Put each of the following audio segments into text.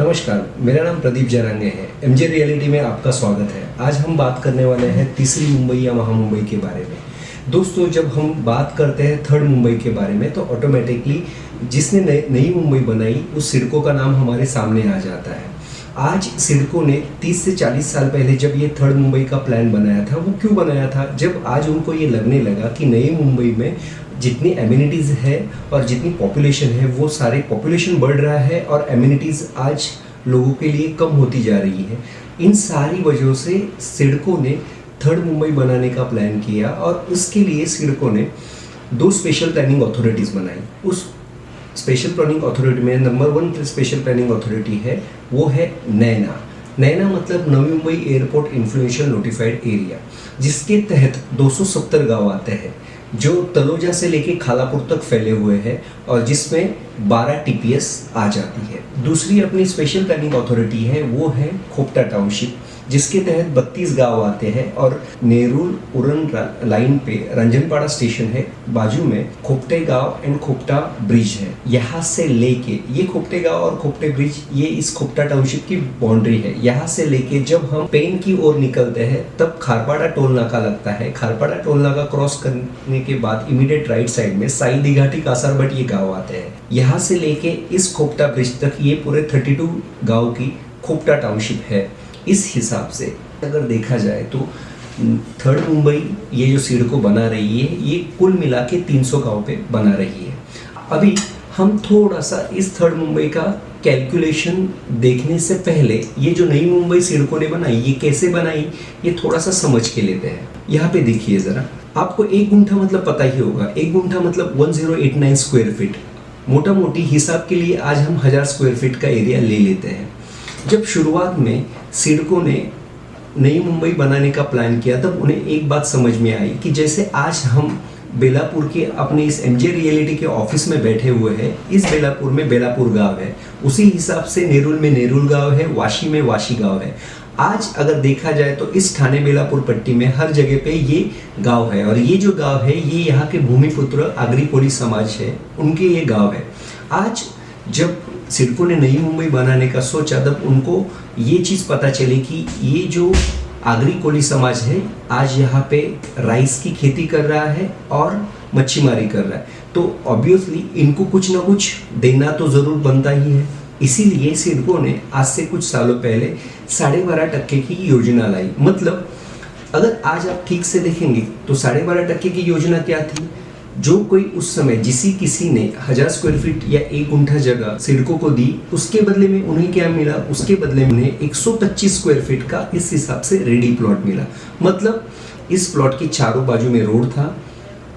नमस्कार, मेरा नाम प्रदीप जरांगे है। एमजे रियलिटी में आपका स्वागत है। आज हम बात करने वाले हैं तीसरी मुंबई या महामुंबई के बारे में। दोस्तों, जब हम बात करते हैं थर्ड मुंबई के बारे में तो ऑटोमेटिकली जिसने नई मुंबई बनाई उस सिडको का नाम हमारे सामने आ जाता है। आज सिडको ने 30 से 40 साल पहले जब ये थर्ड मुंबई का प्लान बनाया था, वो क्यों बनाया था? जब आज उनको ये लगने लगा कि नई मुंबई में जितनी एमिनिटीज़ है और जितनी पॉपुलेशन है वो सारे पॉपुलेशन बढ़ रहा है और एमिनिटीज़ आज लोगों के लिए कम होती जा रही है। इन सारी वजहों से सिडको ने थर्ड मुंबई बनाने का प्लान किया और उसके लिए सिडको ने 2 स्पेशल प्लानिंग अथॉरिटीज़ बनाई। उस स्पेशल प्लानिंग अथॉरिटी में नंबर 1 स्पेशल प्लानिंग अथॉरिटी है वो है नैना। नैना मतलब Navi Mumbai airport influential notified area, जिसके तहत 270 गांव आते हैं जो तलोजा से लेके खालापुर तक फैले हुए हैं और जिसमें 12 टीपीएस आ जाती है। दूसरी अपनी स्पेशल प्लानिंग अथॉरिटी है वो है खोपटा टाउनशिप, जिसके तहत 32 गांव आते हैं और नेरुल उरन लाइन पे रंजनपाड़ा स्टेशन है, बाजू में खोपटे गांव एंड खोपटा ब्रिज है। यहाँ से लेके ये खोपटे गांव और खोपटे ब्रिज ये इस खोपटा टाउनशिप की बाउंड्री है। यहाँ से लेके जब हम पेन की ओर निकलते हैं तब खारपाड़ा टोल नाका लगता है। खारपाड़ा टोल नाका क्रॉस करने के बाद इमीडिएट राइट साइड में साई दिघाटी कासारबट ये गाँव आते हैं। यहाँ से लेके इस खोपटा ब्रिज तक ये पूरे 32 गाँव की खोपटा टाउनशिप है। इस हिसाब से अगर देखा जाए तो थर्ड मुंबई ये जो सिडको बना रही है ये कुल मिला के 300 गांव पे बना रही है। अभी हम थोड़ा सा इस थर्ड मुंबई का कैलकुलेशन देखने से पहले ये जो नई मुंबई सिडको ने बनाई ये कैसे बनाई ये थोड़ा सा समझ के लेते हैं। यहाँ पे देखिए ज़रा, आपको 1 गुंठा मतलब पता ही होगा। 1 गुंठा मतलब 1089 स्क्वायर फीट। मोटा मोटी हिसाब के लिए आज हम 1000 स्क्वायर फीट का एरिया ले लेते हैं। जब शुरुआत में सिडको ने नई मुंबई बनाने का प्लान किया तब उन्हें एक बात समझ में आई कि जैसे आज हम बेलापुर के अपने इस एमजे रियलिटी के ऑफिस में बैठे हुए हैं, इस बेलापुर में बेलापुर गांव है, उसी हिसाब से नेरुल में नेरुल गांव है, वाशी में वाशी गांव है। आज अगर देखा जाए तो इस ठाणे बेलापुर पट्टी में हर जगह पे ये गांव है और ये जो गांव है ये यहाँ के भूमिपुत्र आगरी कोली समाज है, उनके ये गांव है। आज जब सिडको ने नई मुंबई बनाने का सोचा तब उनको ये चीज़ पता चली कि ये जो आगरी कोली समाज है आज यहाँ पे राइस की खेती कर रहा है और मच्छीमारी कर रहा है, तो ऑब्वियसली इनको कुछ ना कुछ देना तो ज़रूर बनता ही है। इसीलिए सिडको ने आज से कुछ सालों पहले 12.5% की योजना लाई। मतलब अगर आज आप ठीक से देखेंगे तो 12.5% की योजना क्या थी? जो कोई उस समय किसी ने 1000 स्क्वायर फीट या 1 गुंठा जगह सिडको को दी, उसके बदले में उन्हें क्या मिला? उसके बदले में उन्हें 125 स्क्वायर फीट का इस हिसाब से रेडी प्लॉट मिला। मतलब इस प्लॉट के चारों बाजू में रोड था,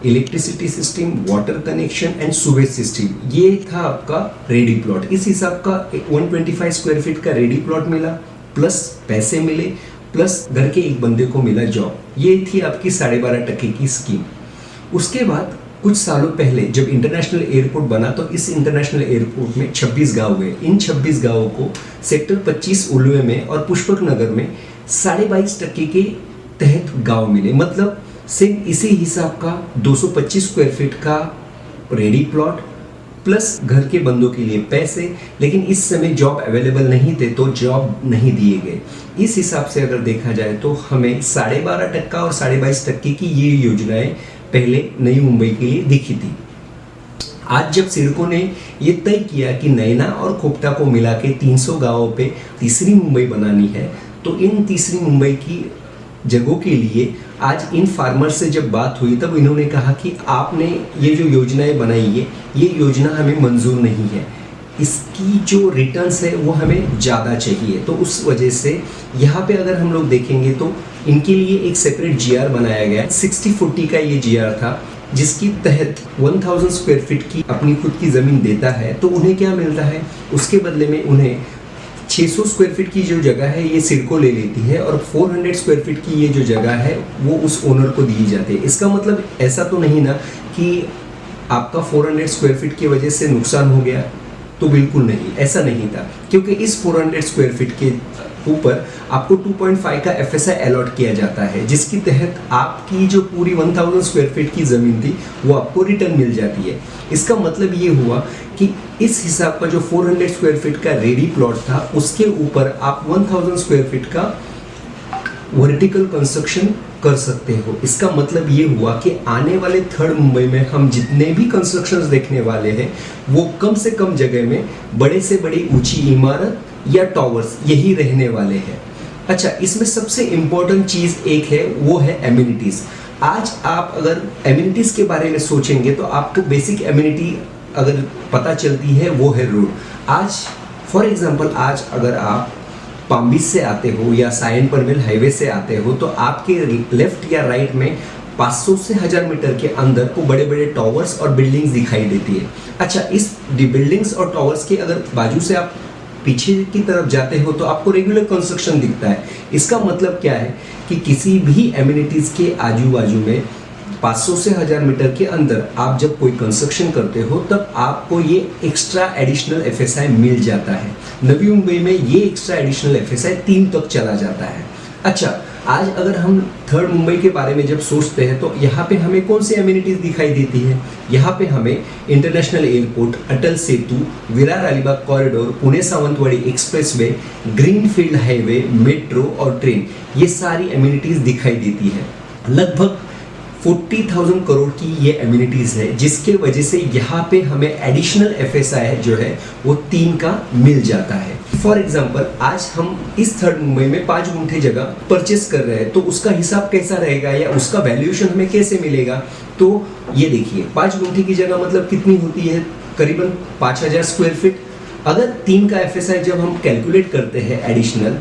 electricity system, water connection and sewage system, ये था आपका रेडी प्लॉट। इस हिसाब का 125 स्क्वायर फीट का रेडी प्लॉट मिला, प्लस पैसे मिले, प्लस घर के एक बंदे को मिला जॉब। ये थी आपकी 12.5% की स्कीम। उसके बाद कुछ सालों पहले जब इंटरनेशनल एयरपोर्ट बना तो इस इंटरनेशनल एयरपोर्ट में 26 गांव हुए। इन 26 गांवों को सेक्टर 25 उलवे में और पुष्पक नगर में 22.5% के तहत गांव मिले। मतलब सेम इसी हिसाब का 225 स्क्वायर फीट का रेडी प्लॉट प्लस घर के बंदों के लिए पैसे, लेकिन इस समय जॉब अवेलेबल नहीं थे तो जॉब नहीं दिए गए। इस हिसाब से अगर देखा जाए तो हमें 12.5% और 22% की ये योजनाएं पहले नई मुंबई के लिए दिखी थी। आज जब सिडको ने ये तय किया कि नैना और खोपटा को मिला के 300 गांवों पे तीसरी मुंबई बनानी है, तो इन तीसरी मुंबई की जगहों के लिए आज इन फार्मर से जब बात हुई तब इन्होंने कहा कि आपने ये जो योजनाएं बनाई है ये योजना हमें मंजूर नहीं है, इसकी जो रिटर्न्स है वो हमें ज़्यादा चाहिए। तो उस वजह से यहाँ पे अगर हम लोग देखेंगे तो इनके लिए एक सेपरेट जीआर बनाया गया है। 60-40 का ये जीआर था जिसकी तहत 1000 स्क्वायर फीट की अपनी खुद की ज़मीन देता है तो उन्हें क्या मिलता है? उसके बदले में उन्हें 600 स्क्वायर फीट की जो जगह है ये सिडको ले लेती है और 400 स्क्वायर फीट की ये जो जगह है वो उस ओनर को दी जाती है। इसका मतलब ऐसा तो नहीं ना कि आपका 400 स्क्वायर फीट की वजह से नुकसान हो गया, तो बिल्कुल नहीं, ऐसा नहीं था। क्योंकि इस 400 स्क्वायर फीट के ऊपर आपको 2.5 का FSI अलॉट किया जाता है, जिसके तहत आपकी जो पूरी 1000 स्क्वायर फीट की ज़मीन थी वो आपको रिटर्न मिल जाती है। इसका मतलब ये हुआ कि इस हिसाब का जो 400 स्क्वायर फीट का रेडी प्लॉट था उसके ऊपर आप 1000 स्क्वायर फीट का वर्टिकल कंस्ट्रक्शन कर सकते हो। इसका मतलब ये हुआ कि आने वाले थर्ड मुंबई में हम जितने भी कंस्ट्रक्शंस देखने वाले हैं वो कम से कम जगह में बड़े से बड़ी ऊंची इमारत या टावर्स यही रहने वाले हैं। अच्छा, इसमें सबसे इम्पोर्टेंट चीज़ एक है, वो है एमिनिटीज़। आज आप अगर एमिनिटीज़ के बारे में सोचेंगे तो आपको बेसिक एमिनिटी अगर पता चलती है वो है रोड। आज फॉर एग्जांपल आज अगर आप पाम बीच से आते हो या सायन परमेल हाईवे से आते हो तो आपके लेफ्ट या राइट में 500 से 1000 मीटर के अंदर को बड़े बड़े टावर्स और बिल्डिंग्स दिखाई देती है। अच्छा, इस बिल्डिंग्स और टावर्स के अगर बाजू से आप पीछे की तरफ जाते हो तो आपको रेगुलर कंस्ट्रक्शन दिखता है। इसका मतलब क्या है कि किसी भी एमिनिटीज़ के आजू बाजू में 500 से 1000 मीटर के अंदर आप जब कोई कंस्ट्रक्शन करते हो तब आपको ये एक्स्ट्रा एडिशनल FSI मिल जाता है। नवी मुंबई में ये एक्स्ट्रा एडिशनल FSI 3 तक चला जाता है। अच्छा, आज अगर हम थर्ड मुंबई के बारे में जब सोचते हैं तो यहाँ पे हमें कौन सी एमिनिटीज़ दिखाई देती है? यहाँ पे हमें international airport, Atal Setu, Virar Alibag corridor, Pune Sawantwadi expressway, greenfield highway, metro और ट्रेन, ये सारी एमिनिटीज़ दिखाई देती है। लगभग 40,000 करोड़ की ये एमिनिटीज़ है, जिसके वजह से यहाँ पे हमें एडिशनल FSI जो है वो 3 का मिल जाता है। फॉर एग्जाम्पल आज हम इस थर्ड मुंबई में 5 गुंठे जगह परचेस कर रहे हैं तो उसका हिसाब कैसा रहेगा या उसका वैल्यूएशन हमें कैसे मिलेगा? तो ये देखिए, 5 गुंठे की जगह मतलब कितनी होती है? करीबन 5000 स्क्वायर फीट। अगर 3 का FSI जब हम कैलकुलेट करते हैं एडिशनल,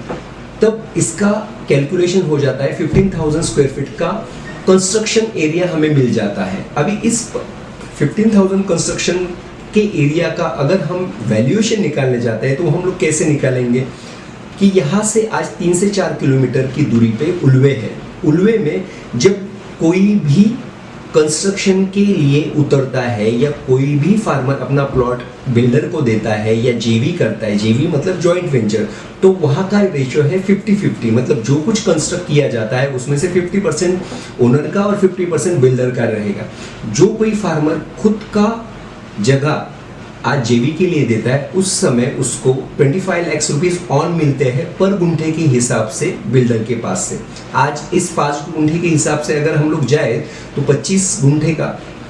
तब इसका कैलकुलेशन हो जाता है 15,000 स्क्वायर फीट का कंस्ट्रक्शन एरिया हमें मिल जाता है। अभी इस 15,000 कंस्ट्रक्शन के एरिया का अगर हम वैल्यूएशन निकालने जाते हैं तो हम लोग कैसे निकालेंगे कि यहाँ से आज 3 से 4 किलोमीटर की दूरी पे उल्वे है। उल्वे में जब कोई भी कंस्ट्रक्शन के लिए उतरता है या कोई भी फार्मर अपना प्लॉट बिल्डर को देता है या जेवी करता है, जेवी मतलब जॉइंट वेंचर, तो वहाँ का रेशियो है 50-50, मतलब जो कुछ कंस्ट्रक्ट किया जाता है उसमें से 50% ओनर का और 50% बिल्डर का रहेगा। जो कोई फार्मर खुद का जगह आज जेवी के लिए देता है उस समय उसको 25 लाख रुपीस ऑन मिलते हैं पर गुंठे के हिसाब से बिल्डर के पास से। आज इस 5 गुंठे के हिसाब से अगर हम लोग जाए तो 25 गुंठे का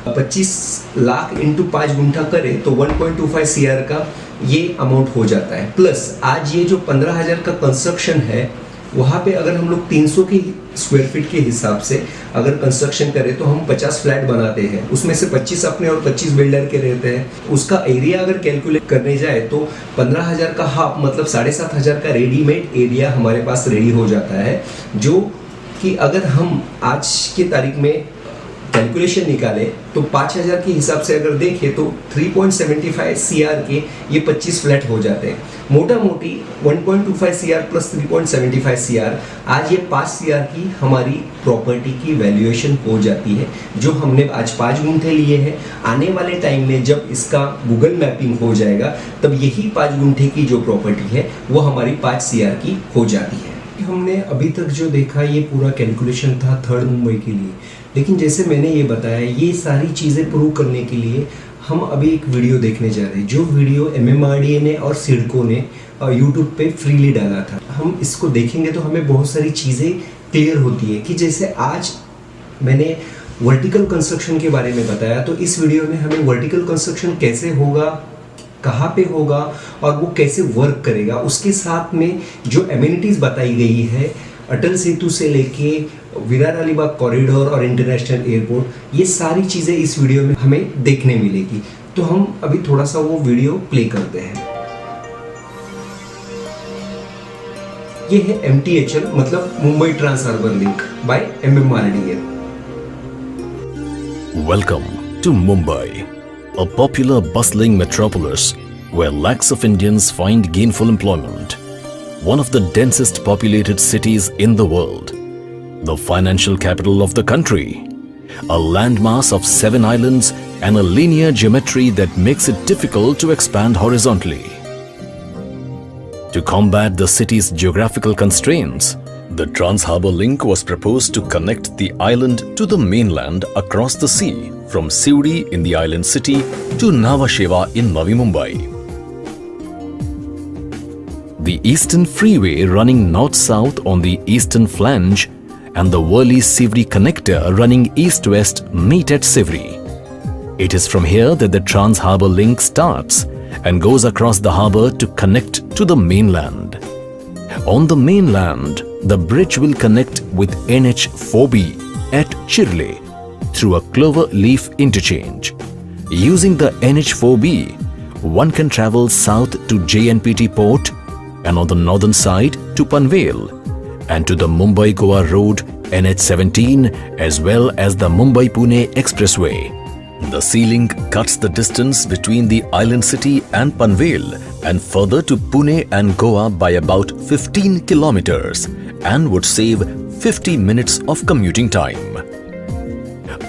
25 लाख इंटू 5 गुंठा करें तो 1.25 CR का ये अमाउंट हो जाता है। प्लस आज ये जो 15,000 का कंस्ट्रक्शन है वहाँ पे अगर हम लोग 300 के स्क्वायर फीट के हिसाब से अगर कंस्ट्रक्शन करें तो हम 50 फ्लैट बनाते हैं, उसमें से 25 अपने और 25 बिल्डर के रहते हैं। उसका एरिया अगर कैलकुलेट करने जाए तो 15,000 का हाफ मतलब 7,500 का रेडीमेड एरिया हमारे पास रेडी हो जाता है, जो कि अगर हम आज की तारीख में कैलकुलेशन निकाले तो 5,000 के हिसाब से अगर देखें तो 3.75 CR के ये 25 फ्लैट हो जाते हैं। मोटा मोटी 1.25 CR प्लस 3.75 CR, आज ये 5 CR की हमारी प्रॉपर्टी की वैल्यूएशन हो जाती है, जो हमने आज 5 गुंठे लिए हैं। आने वाले टाइम में जब इसका गूगल मैपिंग हो जाएगा तब यही 5 गुंठे की जो प्रॉपर्टी है वो हमारी 5 CR की हो जाती है। हमने अभी तक जो देखा ये पूरा कैलकुलेशन था थर्ड मुंबई के लिए, लेकिन जैसे मैंने ये बताया ये सारी चीज़ें प्रूव करने के लिए हम अभी एक वीडियो देखने जा रहे हैं, जो वीडियो MMRDA ने और सिडको ने यूट्यूब पे फ्रीली डाला था। हम इसको देखेंगे तो हमें बहुत सारी चीज़ें क्लियर होती है कि जैसे आज मैंने वर्टिकल कंस्ट्रक्शन के बारे में बताया, तो इस वीडियो में हमें वर्टिकल कंस्ट्रक्शन कैसे होगा, कहाँ पे होगा और वो कैसे वर्क करेगा, उसके साथ में जो एमिनिटीज़ बताई गई है अटल सेतु से लेके विरार अलीबाग कॉरिडोर और इंटरनेशनल एयरपोर्ट, ये सारी चीज़ें इस वीडियो में हमें देखने मिलेगी। तो हम अभी थोड़ा सा वो वीडियो प्ले करते हैं। ये है MTHL मतलब Mumbai trans urban link by MMRDA। Welcome to Mumbai, a popular bustling metropolis where lakhs of Indians find gainful employment. One of the densest populated cities in the world, the financial capital of the country, a landmass of 7 islands and a linear geometry that makes it difficult to expand horizontally. To combat the city's geographical constraints, the Trans-Harbour Link was proposed to connect the island to the mainland across the sea from Sewri in the island city to Nhava Sheva in Navi Mumbai. The Eastern Freeway running north-south on the eastern flange and the Worli-Sewri connector running east-west meet at Sewri. It is from here that the Trans-Harbour Link starts and goes across the harbour to connect to the mainland. On the mainland, the bridge will connect with NH4B at Chirle through a clover leaf interchange. Using the NH4B, one can travel south to JNPT port and on the northern side to Panvel and to the Mumbai-Goa road NH17 as well as the Mumbai-Pune Expressway. The sea link cuts the distance between the island city and Panvel and further to Pune and Goa by about 15 kilometers and would save 50 minutes of commuting time.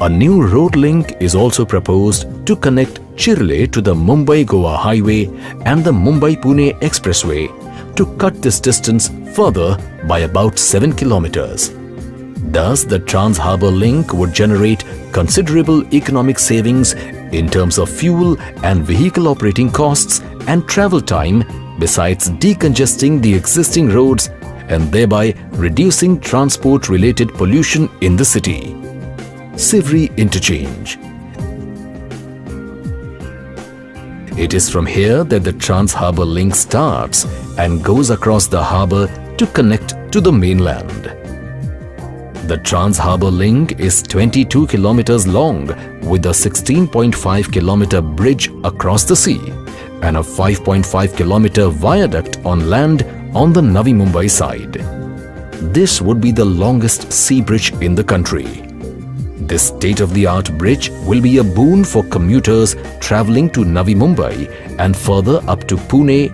A new road link is also proposed to connect Chirle to the Mumbai-Goa highway and the Mumbai-Pune Expressway to cut this distance further by about 7 kilometers. Thus, the Trans-Harbour Link would generate considerable economic savings in terms of fuel and vehicle operating costs and travel time, besides decongesting the existing roads and thereby reducing transport-related pollution in the city. Sewri Interchange. It is from here that the Trans-Harbour Link starts and goes across the harbour to connect to the mainland. The Trans-Harbour Link is 22 kilometers long with a 16.5 kilometer bridge across the sea and a 5.5 kilometer viaduct on land on the Navi Mumbai side. This would be the longest sea bridge in the country. This state-of-the-art bridge will be a boon for commuters travelling to Navi Mumbai and further up to Pune,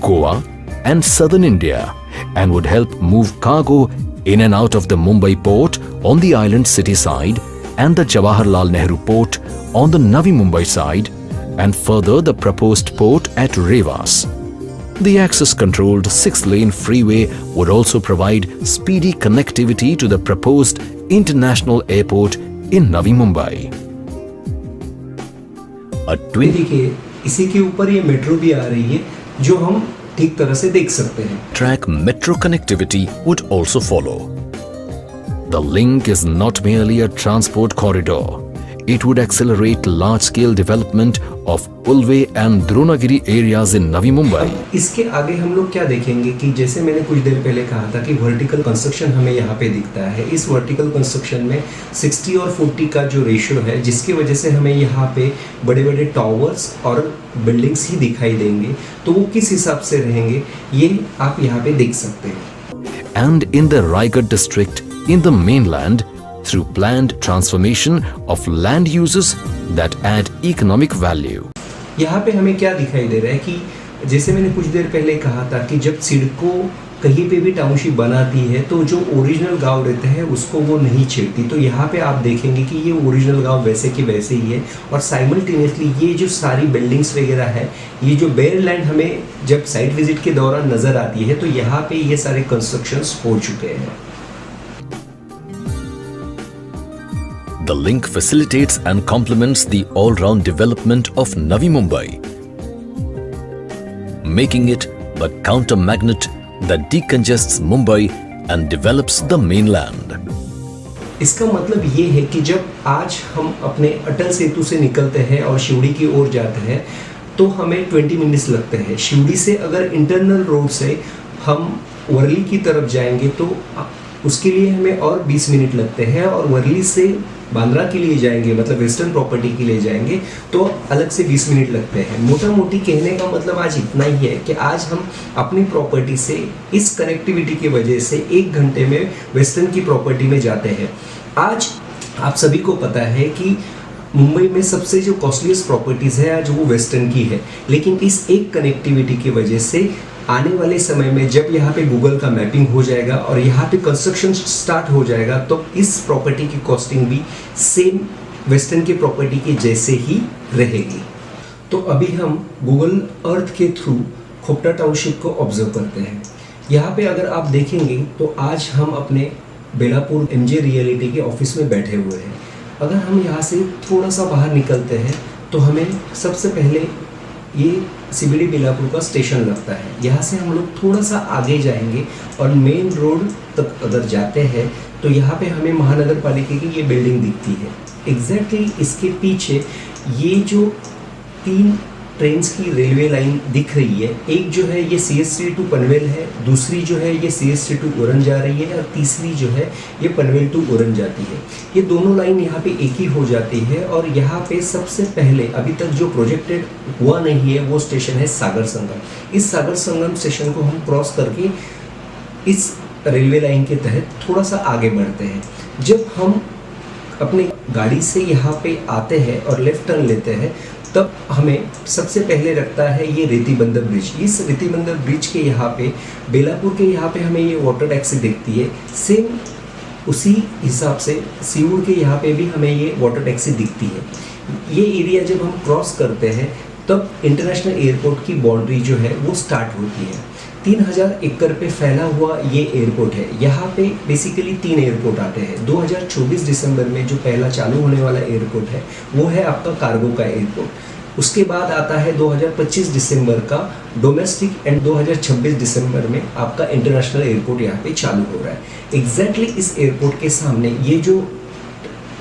Goa and southern India and would help move cargo in and out of the Mumbai port on the island city side and the Jawaharlal Nehru port on the Navi Mumbai side and further the proposed port at Revas. The access-controlled 6-lane freeway would also provide speedy connectivity to the proposed international airport in Navi Mumbai. देखिए इसी के ऊपर ये metro भी आ रही है जो हम ठीक तरह से देख सकते हैं. Track metro connectivity would also follow. The link is not merely a transport corridor. It would accelerate large-scale development of Ulve and Dronagiri areas in Navi Mumbai. इसके आगे हम लोग क्या देखेंगे कि जैसे मैंने कुछ देर पहले कहा था कि वर्टिकल कंस्ट्रक्शन हमें यहाँ पे दिखता है. इस वर्टिकल कंस्ट्रक्शन में 60 और 40 का जो रेशियो है जिसकी वजह से हमें यहाँ पे बड़े बड़े टावर्स और बिल्डिंग्स ही दिखाई देंगे. तो वो किस हिसाब से रहेंगे ये आप यहाँ पे देख सकते हैं. And in the Raigad district in the mainland, through planned transformation of land uses that add economic value. यहाँ पे हमें क्या दिखाई दे रहा है कि जैसे मैंने कुछ देर पहले कहा था कि जब सिडको कहीं पे भी टाउनशिप बनाती है तो जो ओरिजिनल गांव रहते हैं उसको वो नहीं छेड़ती. तो यहाँ पे आप देखेंगे कि ये ओरिजिनल गांव वैसे के वैसे ही है और साइमल्टेनियसली ये जो सारी बिल्डिंग्स वगैरह है ये जो बेयर लैंड हमें जब साइट विजिट के दौरान नज़र आती है तो यहाँ पे ये सारे कंस्ट्रक्शंस हो चुके हैं. The link facilitates and complements the all-round development of Navi Mumbai, making it the counter-magnet that decongests Mumbai and develops the mainland. इसका मतलब ये है कि जब आज हम अपने अटल सेतु से निकलते हैं और शिवड़ी की ओर जाते हैं तो हमें 20 मिनट्स लगते हैं. शिवड़ी से अगर इंटरनल रोड से हम वर्ली की तरफ जाएंगे तो उसके लिए हमें और 20 मिनट लगते हैं और वर्ली से बांद्रा के लिए जाएंगे मतलब वेस्टर्न प्रॉपर्टी के लिए जाएंगे तो अलग से 20 मिनट लगते हैं. मोटा मोटी कहने का मतलब आज इतना ही है कि आज हम अपनी प्रॉपर्टी से इस कनेक्टिविटी की वजह से 1 घंटे में वेस्टर्न की प्रॉपर्टी में जाते हैं. आज आप सभी को पता है कि मुंबई में सबसे जो कॉस्टलीस्ट प्रॉपर्टीज़ है आज वो वेस्टर्न की है. लेकिन इस एक कनेक्टिविटी की वजह से आने वाले समय में जब यहाँ पे गूगल का मैपिंग हो जाएगा और यहाँ पे कंस्ट्रक्शन स्टार्ट हो जाएगा तो इस प्रॉपर्टी की कॉस्टिंग भी सेम वेस्टर्न की प्रॉपर्टी के जैसे ही रहेगी. तो अभी हम गूगल अर्थ के थ्रू खोपटा टाउनशिप को ऑब्जर्व करते हैं। यहाँ पे अगर आप देखेंगे तो आज हम अपने बेलापुर एमजे रियलिटी के ऑफिस में बैठे हुए हैं। अगर हम यहाँ से थोड़ा सा बाहर निकलते हैं तो हमें सबसे पहले ये सीबीडी बेलापुर का स्टेशन लगता है। यहाँ से हम लोग थोड़ा सा आगे जाएंगे और मेन रोड तक अगर जाते हैं तो यहाँ पे हमें महानगर पालिका की ये बिल्डिंग दिखती है। एग्जैक्टली इसके पीछे ये जो 3 ट्रेन्स की रेलवे लाइन दिख रही है, एक जो है ये CST टू पनवेल है, दूसरी जो है ये CST टू उरन जा रही है और तीसरी जो है ये पनवेल टू उरन जाती है। ये दोनों लाइन यहाँ पे एक ही हो जाती है और यहाँ पे सबसे पहले अभी तक जो प्रोजेक्टेड हुआ नहीं है वो स्टेशन है सागर संगम। इस सागर संगम स्टेशन को हम क्रॉस करके इस रेलवे लाइन के तहत थोड़ा सा आगे बढ़ते हैं। जब हम अपनी गाड़ी से यहाँ पे आते हैं और लेफ्ट टर्न लेते हैं तब हमें सबसे पहले रखता है ये रेती बंदर ब्रिज। इस रेती बंदर ब्रिज के यहाँ पे बेलापुर के यहाँ पे हमें ये वाटर टैक्सी दिखती है। सेम उसी हिसाब से सीऊर के यहाँ पे भी हमें ये वाटर टैक्सी दिखती है। ये एरिया जब हम क्रॉस करते हैं तब इंटरनेशनल एयरपोर्ट की बाउंड्री जो है वो स्टार्ट होती है। 3000 एकड़ पे फैला हुआ ये एयरपोर्ट है। यहाँ पे बेसिकली 3 एयरपोर्ट आते हैं। 2024 दिसंबर में जो पहला चालू होने वाला एयरपोर्ट है वो है आपका कार्गो का एयरपोर्ट। उसके बाद आता है 2025 दिसंबर का डोमेस्टिक एंड 2026 दिसंबर में आपका इंटरनेशनल एयरपोर्ट यहाँ पे चालू हो रहा है। एग्जैक्टली इस एयरपोर्ट के सामने ये जो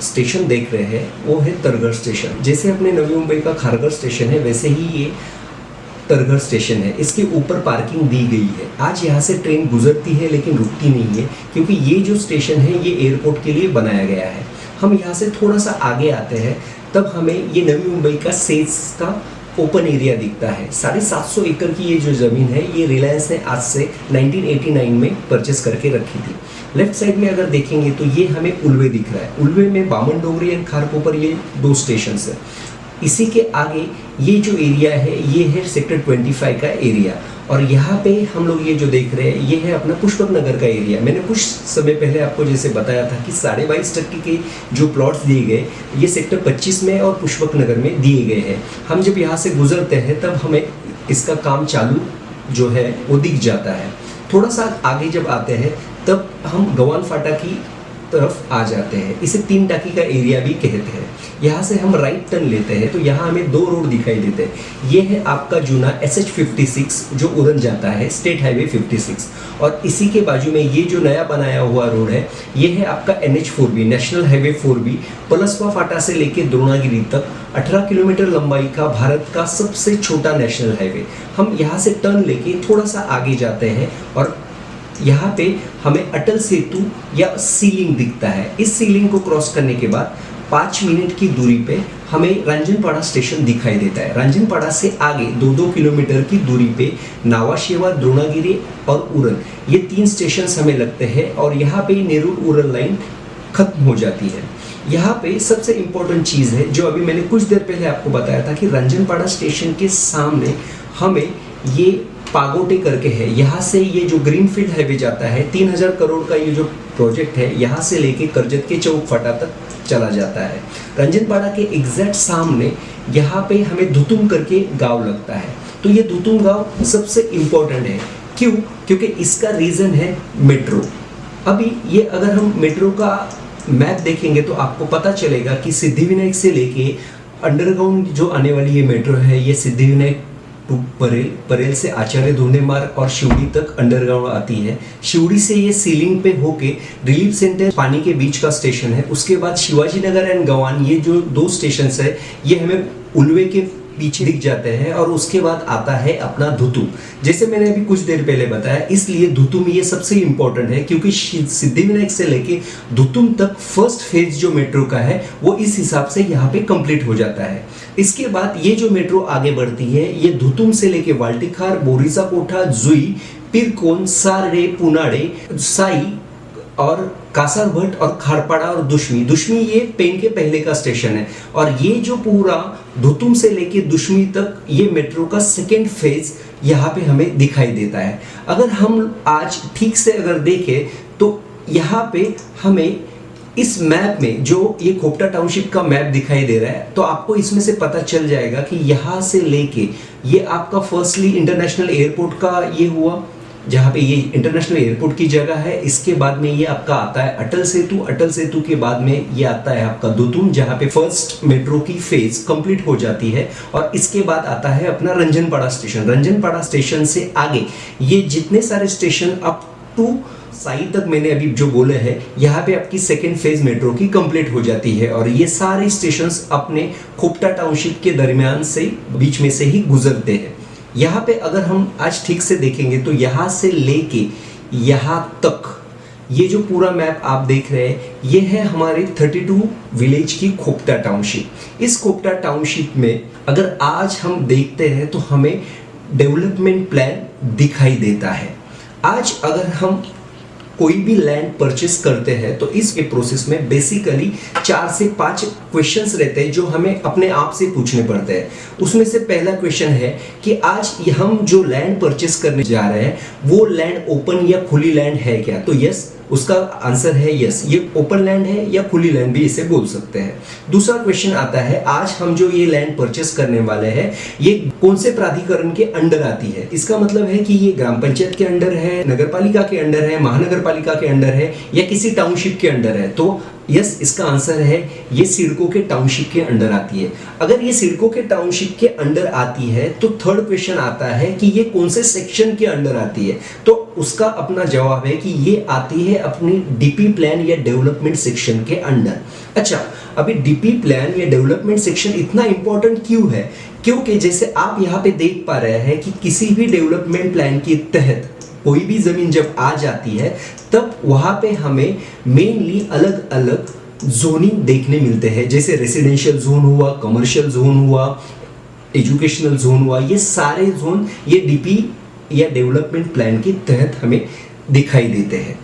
स्टेशन देख रहे हैं वो है तरघर स्टेशन। जैसे अपने नवी मुंबई का खारघर स्टेशन है वैसे ही ये तरघर स्टेशन है। इसके ऊपर पार्किंग दी गई है। आज यहाँ से ट्रेन गुजरती है लेकिन रुकती नहीं है क्योंकि ये जो स्टेशन है ये एयरपोर्ट के लिए बनाया गया है। हम यहाँ से थोड़ा सा आगे आते हैं तब हमें ये नवी मुंबई का सेल्स का ओपन एरिया दिखता है। 750 एकड़ की ये जो ज़मीन है ये रिलायंस ने आज से 1989 में परचेस करके रखी थी। लेफ्ट साइड में अगर देखेंगे तो ये हमें उल्वे दिख रहा है। उल्वे में बामन डोगरी एंड खारकोपर ये 2 स्टेशन है। इसी के आगे ये जो एरिया है ये है सेक्टर 25 का एरिया और यहाँ पे हम लोग ये जो देख रहे हैं ये है अपना पुष्पक नगर का एरिया। मैंने कुछ समय पहले आपको जैसे बताया था कि 22.5% के जो प्लॉट्स दिए गए ये सेक्टर 25 में और पुष्पक नगर में दिए गए हैं। हम जब यहाँ से गुजरते हैं तब हमें इसका काम चालू जो है वो दिख जाता है। थोड़ा सा आगे जब आते हैं तब हम गवान फाटा की तरफ आ जाते हैं। इसे 3 टाकी का एरिया भी कहते हैं। यहाँ से हम राइट टर्न लेते हैं तो यहाँ हमें 2 रोड दिखाई देते हैं। ये है आपका जूना SH56 जो उरन जाता है, स्टेट हाईवे 56, और इसी के बाजू में ये जो नया बनाया हुआ रोड है ये है आपका NH4B नेशनल हाईवे 4B पलसवा फाटा से लेके द्रोणागिरी तक 18 किलोमीटर लंबाई का भारत का सबसे छोटा नेशनल हाईवे। हम यहाँ से टर्न लेके थोड़ा सा आगे जाते हैं और यहाँ पे हमें अटल सेतु या सीलिंग दिखता है। इस सीलिंग को क्रॉस करने के बाद 5 मिनट की दूरी पे हमें रंजनपाड़ा स्टेशन दिखाई देता है। रंजनपाड़ा से आगे 2-2 किलोमीटर की दूरी पे नावाशेवा, द्रोणागिरी और उरन ये 3 स्टेशन हमें लगते हैं और यहाँ पे नेहरू उरन लाइन खत्म हो जाती है। यहाँ पे सबसे इम्पोर्टेंट चीज़ है जो अभी मैंने कुछ देर पहले आपको बताया था कि रंजनपाड़ा स्टेशन के सामने हमें ये पागोटे करके है। यहाँ से ये जो ग्रीनफील्ड हाईवे जाता है 3000 करोड़ का ये जो प्रोजेक्ट है यहाँ से लेके करजत के चौक फटा तक चला जाता है। रंजनपाड़ा के एग्जैक्ट सामने यहाँ पे हमें धुतुम करके गांव लगता है। तो ये धुतुम गांव सबसे इम्पोर्टेंट है। क्यों? क्योंकि इसका रीज़न है मेट्रो। अभी ये अगर हम मेट्रो का मैप देखेंगे तो आपको पता चलेगा कि सिद्धिविनायक से लेके अंडरग्राउंड जो आने वाली ये मेट्रो है ये सिद्धिविनायक टू परेल, परेल से आचार्य धोंडे मार्ग और शिवड़ी तक अंडरग्राउंड आती है। शिवड़ी से ये सीलिंग पे होके रिलीफ सेंटर पानी के बीच का स्टेशन है। उसके बाद शिवाजी नगर एंड गवान ये जो 2 स्टेशन है ये हमें उल्वे के पीछे दिख जाते हैं और उसके बाद आता है अपना धुतुम। जैसे मैंने अभी कुछ देर पहले बताया इसलिए धुतुम ये सबसे इम्पोर्टेंट है क्योंकि सिद्धिविनायक से लेके धुतुम तक फर्स्ट फेज जो मेट्रो का है वो इस हिसाब से यहाँ पे कंप्लीट हो जाता है। इसके बाद ये जो मेट्रो आगे बढ़ती है ये धुतुम से लेके वाल्टिखार, बोरीसा कोठा, जुई, पिरकोन, सारडे, पुनाडे, साई और कासारभट और खारपाड़ा और दुश्मी ये पेन के पहले का स्टेशन है और ये जो पूरा धुतुम से लेके दुश्मी तक ये मेट्रो का सेकेंड फेज यहाँ पे हमें दिखाई देता है। अगर हम आज ठीक से अगर देखें तो यहाँ पे हमें इस मैप में जो ये खोपटा टाउनशिप का मैप दिखाई दे रहा है, तो आपको इसमें से पता चल जाएगा कि यहाँ से लेके ये आपका फर्स्टली इंटरनेशनल एयरपोर्ट का ये हुआ, जहाँ पे ये इंटरनेशनल एयरपोर्ट की जगह है। इसके बाद में ये आपका आता है अटल सेतु, अटल सेतु के बाद में ये आता है आपका दुतुम, जहाँ पे फर्स्ट मेट्रो की फेज कंप्लीट हो जाती है। और इसके बाद आता है अपना रंजनपाड़ा स्टेशन। रंजनपाड़ा स्टेशन से आगे ये जितने सारे स्टेशन अप टू साई तक मैंने अभी जो बोले हैं, यहाँ पे आपकी सेकेंड फेज मेट्रो की कंप्लीट हो जाती है। और ये सारे स्टेशंस अपने खोपटा टाउनशिप के दरमियान से बीच में से ही गुजरते हैं। यहाँ पे अगर हम आज ठीक से देखेंगे तो यहाँ से लेके यहाँ तक ये जो पूरा मैप आप देख रहे हैं, ये है हमारे 32 विलेज की खोपटा टाउनशिप। इस खोपटा टाउनशिप में अगर आज हम देखते हैं तो हमें डेवलपमेंट प्लान दिखाई देता है। आज अगर हम कोई भी लैंड परचेस करते हैं तो इस प्रोसेस में बेसिकली 4 से 5 क्वेश्चंस रहते हैं जो हमें अपने आप से पूछने पड़ते हैं। उसमें से पहला क्वेश्चन है कि आज हम जो लैंड परचेस करने जा रहे हैं वो लैंड ओपन या खुली लैंड है क्या? तो यस, उसका आंसर है यस, ये ओपन लैंड है या खुली लैंड भी इसे बोल सकते हैं। दूसरा क्वेश्चन आता है, आज हम जो ये लैंड परचेस करने वाले हैं ये कौन से प्राधिकरण के अंडर आती है? इसका मतलब है कि ये ग्राम पंचायत के अंडर है, नगरपालिका के अंडर है, महानगरपालिका के अंडर है या किसी टाउनशिप के अंडर है? तो यस, इसका आंसर है ये सिडको के टाउनशिप के अंडर आती है। अगर ये सिडको के टाउनशिप के अंडर आती है तो थर्ड क्वेश्चन आता है कि ये कौन से सेक्शन के अंडर आती है? तो उसका अपना जवाब है कि ये आती है अपनी डीपी प्लान या डेवलपमेंट सेक्शन के अंडर। अच्छा, अभी डीपी प्लान या डेवलपमेंट सेक्शन इतना इंपॉर्टेंट क्यों है? क्योंकि जैसे आप यहाँ पे देख पा रहे हैं कि किसी भी डेवलपमेंट प्लान के तहत कोई भी जमीन जब आ जाती है तब वहां पे हमें मेनली अलग अलग जोनिंग देखने मिलते हैं, जैसे रेसिडेंशियल जोन हुआ, कमर्शियल जोन हुआ, एजुकेशनल जोन हुआ। ये सारे जोन ये डीपी या डेवलपमेंट प्लान के तहत हमें दिखाई देते हैं।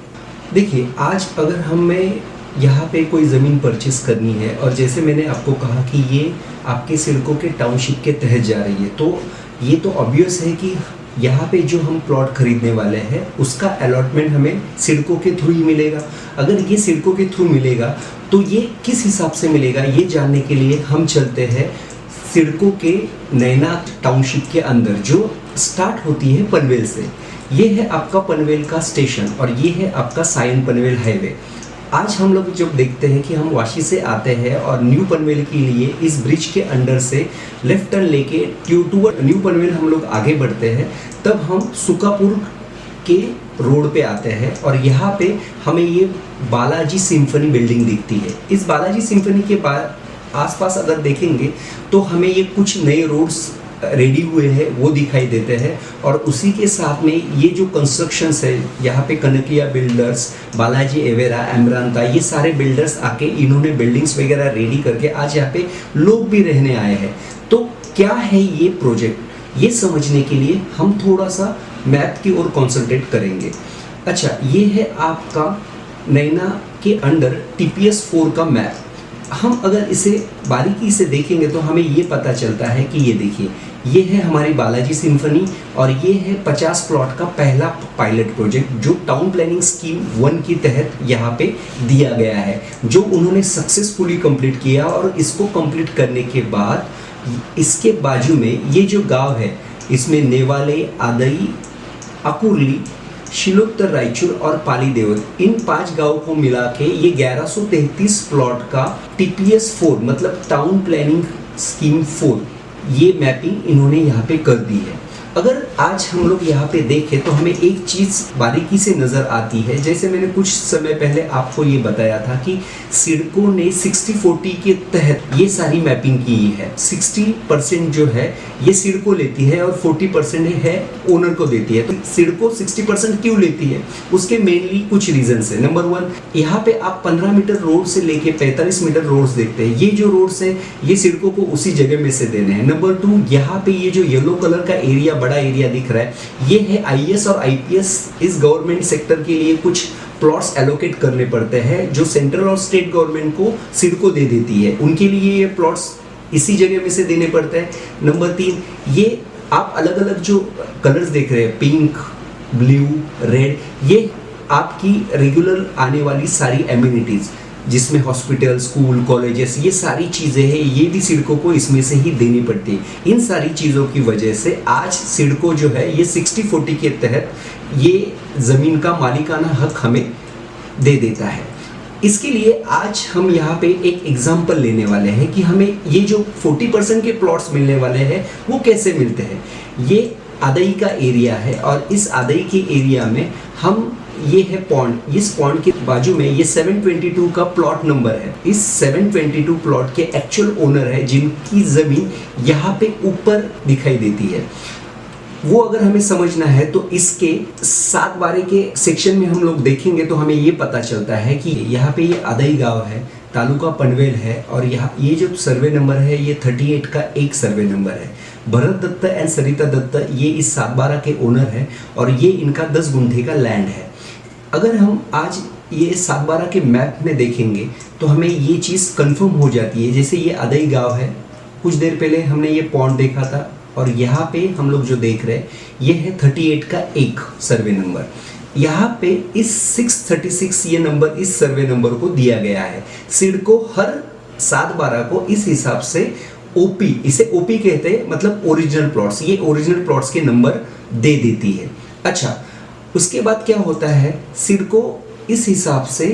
देखिए, आज अगर हमें यहाँ पे कोई ज़मीन परचेस करनी है और जैसे मैंने आपको कहा कि ये आपके सिडको के टाउनशिप के तहत जा रही है, तो ये तो ऑब्वियस है कि यहाँ पे जो हम प्लॉट खरीदने वाले हैं उसका अलॉटमेंट हमें सिडको के थ्रू ही मिलेगा। अगर ये सिडको के थ्रू मिलेगा तो ये किस हिसाब से मिलेगा, ये जानने के लिए हम चलते हैं सिडको के नैना टाउनशिप के अंदर, जो स्टार्ट होती है पनवेल से। ये है आपका पनवेल का स्टेशन और ये है आपका सायन पनवेल हाईवे। आज हम लोग जब देखते हैं कि हम वाशी से आते हैं और न्यू पनवेल के लिए इस ब्रिज के अंडर से लेफ्ट टर्न लेके टूवर्ड न्यू पनवेल हम लोग आगे बढ़ते हैं, तब हम सुकापुर के रोड पे आते हैं और यहाँ पे हमें ये बालाजी सिम्फनी बिल्डिंग दिखती है। इस बालाजी सिम्फनी के बाद आसपास अगर देखेंगे तो हमें ये कुछ नए रोड्स रेडी हुए हैं वो दिखाई देते हैं। और उसी के साथ में ये जो कंस्ट्रक्शंस है, यहाँ पे कनकिया बिल्डर्स, बालाजी एवेरा, एमरांता, ये सारे बिल्डर्स आके इन्होंने बिल्डिंग्स वगैरह रेडी करके आज यहाँ पे लोग भी रहने आए हैं। तो क्या है ये प्रोजेक्ट, ये समझने के लिए हम थोड़ा सा मैप की ओर कॉन्सेंट्रेट करेंगे। अच्छा, ये है आपका नैना के अंडर TPS 4 का मैप। हम अगर इसे बारीकी से देखेंगे तो हमें ये पता चलता है कि ये देखिए, ये है हमारी बालाजी सिम्फनी और ये है 50 प्लॉट का पहला पायलट प्रोजेक्ट जो टाउन प्लानिंग स्कीम 1 के तहत यहाँ पे दिया गया है, जो उन्होंने सक्सेसफुली कंप्लीट किया। और इसको कंप्लीट करने के बाद इसके बाजू में ये जो गांव है, इसमें नेवाले, आदई, अकुरली, शिलोत्तर रायचूर और पालीदेवल, इन 5 गांव को मिला के ये 1133 प्लॉट का TPS 4 मतलब टाउन प्लानिंग स्कीम 4 ये मैपिंग इन्होंने यहाँ पे कर दी है। अगर आज हम लोग यहाँ पे देखें तो हमें एक चीज़ बारीकी से नज़र आती है। जैसे मैंने कुछ समय पहले आपको ये बताया था कि सिडको ने 60-40 के तहत ये सारी मैपिंग की है। 60% जो है ये सिडको लेती है और 40% है ओनर को देती है। तो सिडको 60% क्यों लेती है, उसके मेनली कुछ रीजंस है। नंबर 1, यहाँ पे आप 15 मीटर रोड से लेके 45 मीटर रोड्स देखते हैं। ये जो रोड्स है ये सिडको को उसी जगह में से देने हैं। नंबर 2, यहाँ पे ये जो येलो कलर का एरिया, बड़ा एरिया दिख रहा है, ये है IAS और IPS इस गवर्नमेंट सेक्टर के लिए कुछ प्लॉट्स एलोकेट करने पड़ते हैं जो सेंट्रल और स्टेट गवर्नमेंट को सिडको दे देती है। उनके लिए ये प्लॉट्स इसी जगह में से देने पड़ते हैं। नंबर 3, ये आप अलग अलग जो कलर्स देख रहे हैं, पिंक, ब्लू, रेड, ये आपकी रेगुलर आने वाली सारी एम्यूनिटीज जिसमें हॉस्पिटल, स्कूल, कॉलेजेस, ये सारी चीज़ें हैं, ये भी सिडको को इसमें से ही देनी पड़ती है। इन सारी चीज़ों की वजह से आज सिडको जो है ये 60-40 के तहत ये ज़मीन का मालिकाना हक हमें दे देता है। इसके लिए आज हम यहाँ पे एक एग्जाम्पल लेने वाले हैं कि हमें ये जो 40% के प्लॉट्स मिलने वाले हैं वो कैसे मिलते हैं। ये आदई का एरिया है और इस आदई के एरिया में हम ये है पॉन्ड, इस पॉन्ड के बाजू में ये 722 का प्लॉट नंबर है। इस 722 प्लॉट के एक्चुअल ओनर है जिनकी ज़मीन यहाँ पे ऊपर दिखाई देती है। वो अगर हमें समझना है तो इसके 7/12 के सेक्शन में हम लोग देखेंगे तो हमें ये पता चलता है कि यहाँ पे ये आदई गांव है, तालुका पनवेल है और यहाँ ये जो सर्वे नंबर है ये 38 का एक सर्वे नंबर है। भरत दत्त एंड सरिता दत्त ये इस 7/12 के ओनर हैं और ये इनका 10 गुंठे का लैंड है। अगर हम आज ये 7/12 के मैप में देखेंगे तो हमें ये चीज़ कंफर्म हो जाती है। जैसे ये आदई गांव है, कुछ देर पहले हमने ये पॉन्ड देखा था और यहाँ पे हम लोग जो देख रहे हैं ये है 38 का एक सर्वे नंबर। यहाँ पे इस 636 ये नंबर इस सर्वे नंबर को दिया गया है। सिडको हर 7/12 को इस हिसाब से ओपी, इसे ओपी कहते हैं, मतलब ओरिजिनल प्लॉट्स, ये ओरिजिनल प्लॉट्स के नंबर दे देती है। अच्छा, उसके बाद क्या होता है, सिडको इस हिसाब से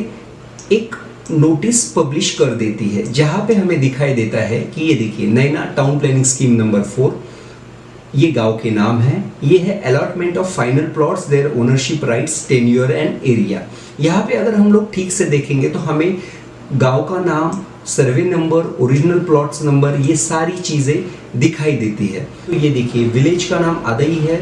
एक नोटिस पब्लिश कर देती है जहाँ पे हमें दिखाई देता है कि ये देखिए NAINA town planning scheme number 4, ये गांव के नाम है, ये है allotment of final plots, their ownership rights, tenure and area. यहाँ पे अगर हम लोग ठीक से देखेंगे तो हमें गांव का नाम, survey number, original plots number, ये सारी चीज़ें दिखाई देती है। तो ये देखिए विलेज का नाम आदई है,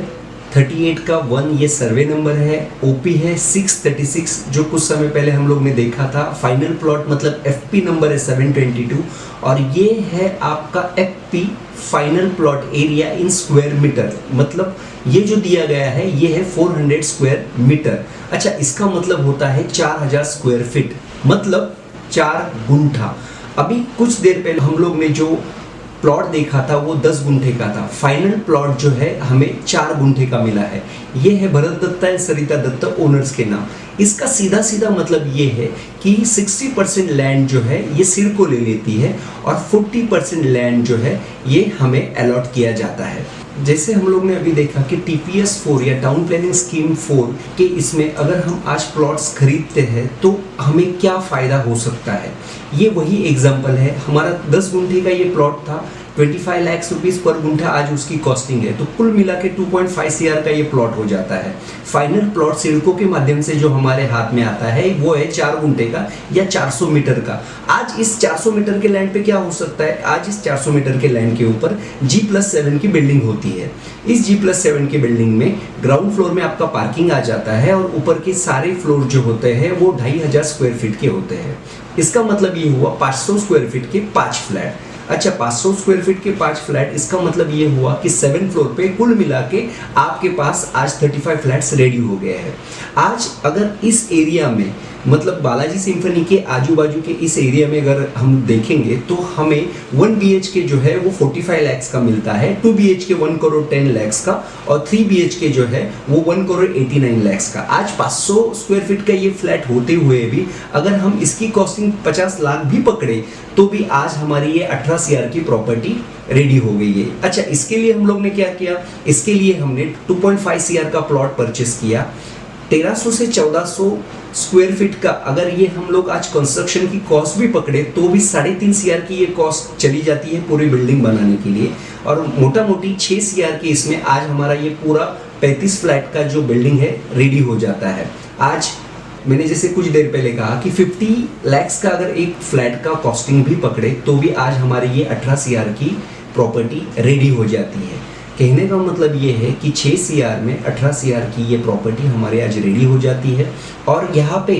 38 का 1 ये सर्वे नंबर है, ओपी है 636 जो कुछ समय पहले हम लोग ने देखा था, फाइनल प्लॉट मतलब एफपी नंबर है 722 और ये है आपका FP final plot area in square metre, मतलब ये जो दिया गया है ये है 400 स्क्वायर मीटर। अच्छा, इसका मतलब होता है 4000 स्क्वायर फीट, मतलब 4 गुंठा। अभी कुछ देर पहले हम लोग ने जो प्लॉट देखा था वो 10 गुंठे का था, फाइनल प्लॉट जो है हमें 4 गुंठे का मिला है। ये है भरत दत्ता एंड सरिता दत्ता ओनर्स के नाम। इसका सीधा सीधा मतलब ये है कि 60% लैंड जो है ये सिडको ले लेती है और 40% लैंड जो है ये हमें अलॉट किया जाता है। जैसे हम लोग ने अभी देखा कि TPS 4 या टाउन प्लानिंग स्कीम 4 के इसमें अगर हम आज प्लॉट्स खरीदते हैं तो हमें क्या फ़ायदा हो सकता है, ये वही एग्जांपल है। हमारा 10 गुंठे का ये प्लॉट था, 25 लाख रुपीस पर गुंठा आज उसकी कॉस्टिंग है, तो कुल मिला के 2.5 CR का ये प्लॉट हो जाता है। फाइनल प्लॉट सिडको के माध्यम से जो हमारे हाथ में आता है वो है 4 गुंठे का या 400 मीटर का। आज इस 400 मीटर के लैंड पे क्या हो सकता है, आज इस 400 मीटर के लैंड के ऊपर G+7 की बिल्डिंग होती है। इस G+7 की बिल्डिंग में ग्राउंड फ्लोर में आपका पार्किंग आ जाता है और ऊपर के सारे फ्लोर जो होते हैं वो 2500 स्क्वायर फीट के होते हैं। इसका मतलब ये हुआ 500 स्क्वायर फीट के 5 फ्लैट। अच्छा, 500 स्क्वायर फीट के 5 फ्लैट, इसका मतलब ये हुआ कि 7 फ्लोर पे कुल मिला के आपके पास आज 35 फ्लैट्स रेडी हो गए हैं। आज अगर इस एरिया में मतलब बालाजी सिम्फनी के आजू बाजू के इस एरिया में अगर हम देखेंगे तो हमें 1 BHK जो है वो 45 लाख का मिलता है, 2 BHK 1 करोड़ 10 लाख का और 3 BHK जो है वो 1 करोड़ 89 लाख का। आज 500 स्क्वायर फीट का ये फ्लैट होते हुए भी अगर हम इसकी कॉस्टिंग 50 लाख भी पकड़े तो भी आज हमारी ये 18 CR की प्रॉपर्टी रेडी हो गई है। अच्छा, इसके लिए हम लोग ने क्या किया, इसके लिए हमने 2.5 CR का प्लॉट परचेस किया। 1300 से 1400 स्क्वायर फीट का अगर ये हम लोग आज कंस्ट्रक्शन की कॉस्ट भी पकड़े तो भी 3.5 CR की ये कॉस्ट चली जाती है पूरी बिल्डिंग बनाने के लिए और मोटा मोटी 6 CR की इसमें आज हमारा ये पूरा 35 फ्लैट का जो बिल्डिंग है रेडी हो जाता है। आज मैंने जैसे कुछ देर पहले कहा कि 50 लाख का अगर एक फ्लैट का कॉस्टिंग भी पकड़े तो भी आज हमारी ये 18 CR की प्रॉपर्टी रेडी हो जाती है। कहने का मतलब ये है कि 6 CR में 18 CR की ये प्रॉपर्टी हमारे आज रेडी हो जाती है और यहाँ पे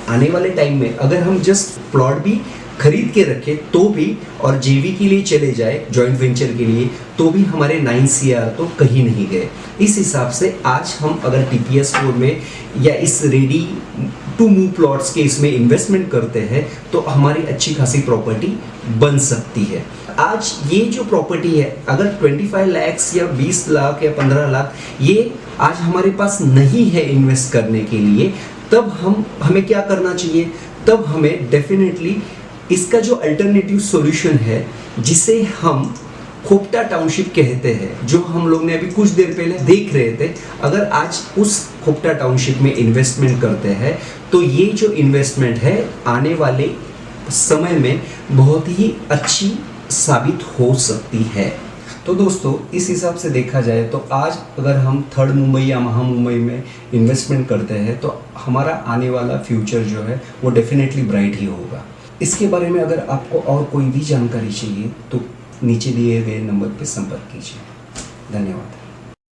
आने वाले टाइम में अगर हम जस्ट प्लॉट भी खरीद के रखें तो भी और JV के लिए चले जाए, जॉइंट वेंचर के लिए, तो भी हमारे 9 CR तो कहीं नहीं गए। इस हिसाब से आज हम अगर TPS 4 में या इस रेडी टू मूव प्लॉट्स के इसमें इन्वेस्टमेंट करते हैं तो हमारी अच्छी खासी प्रॉपर्टी बन सकती है। आज ये जो प्रॉपर्टी है अगर 25 लाख या 20 लाख या 15 लाख ये आज हमारे पास नहीं है इन्वेस्ट करने के लिए, तब हमें क्या करना चाहिए, तब हमें डेफिनेटली इसका जो अल्टरनेटिव सॉल्यूशन है, जिसे हम खोपटा टाउनशिप कहते हैं, जो हम लोग ने अभी कुछ देर पहले देख रहे थे, अगर आज उस खोपटा टाउनशिप में इन्वेस्टमेंट करते हैं तो ये जो इन्वेस्टमेंट है आने वाले समय में बहुत ही अच्छी साबित हो सकती है। तो दोस्तों, इस हिसाब से देखा जाए तो आज अगर हम थर्ड मुंबई या महामुंबई में इन्वेस्टमेंट करते हैं तो हमारा आने वाला फ्यूचर जो है वो डेफिनेटली ब्राइट ही होगा। इसके बारे में अगर आपको और कोई भी जानकारी चाहिए तो नीचे दिए गए नंबर पर संपर्क कीजिए। धन्यवाद।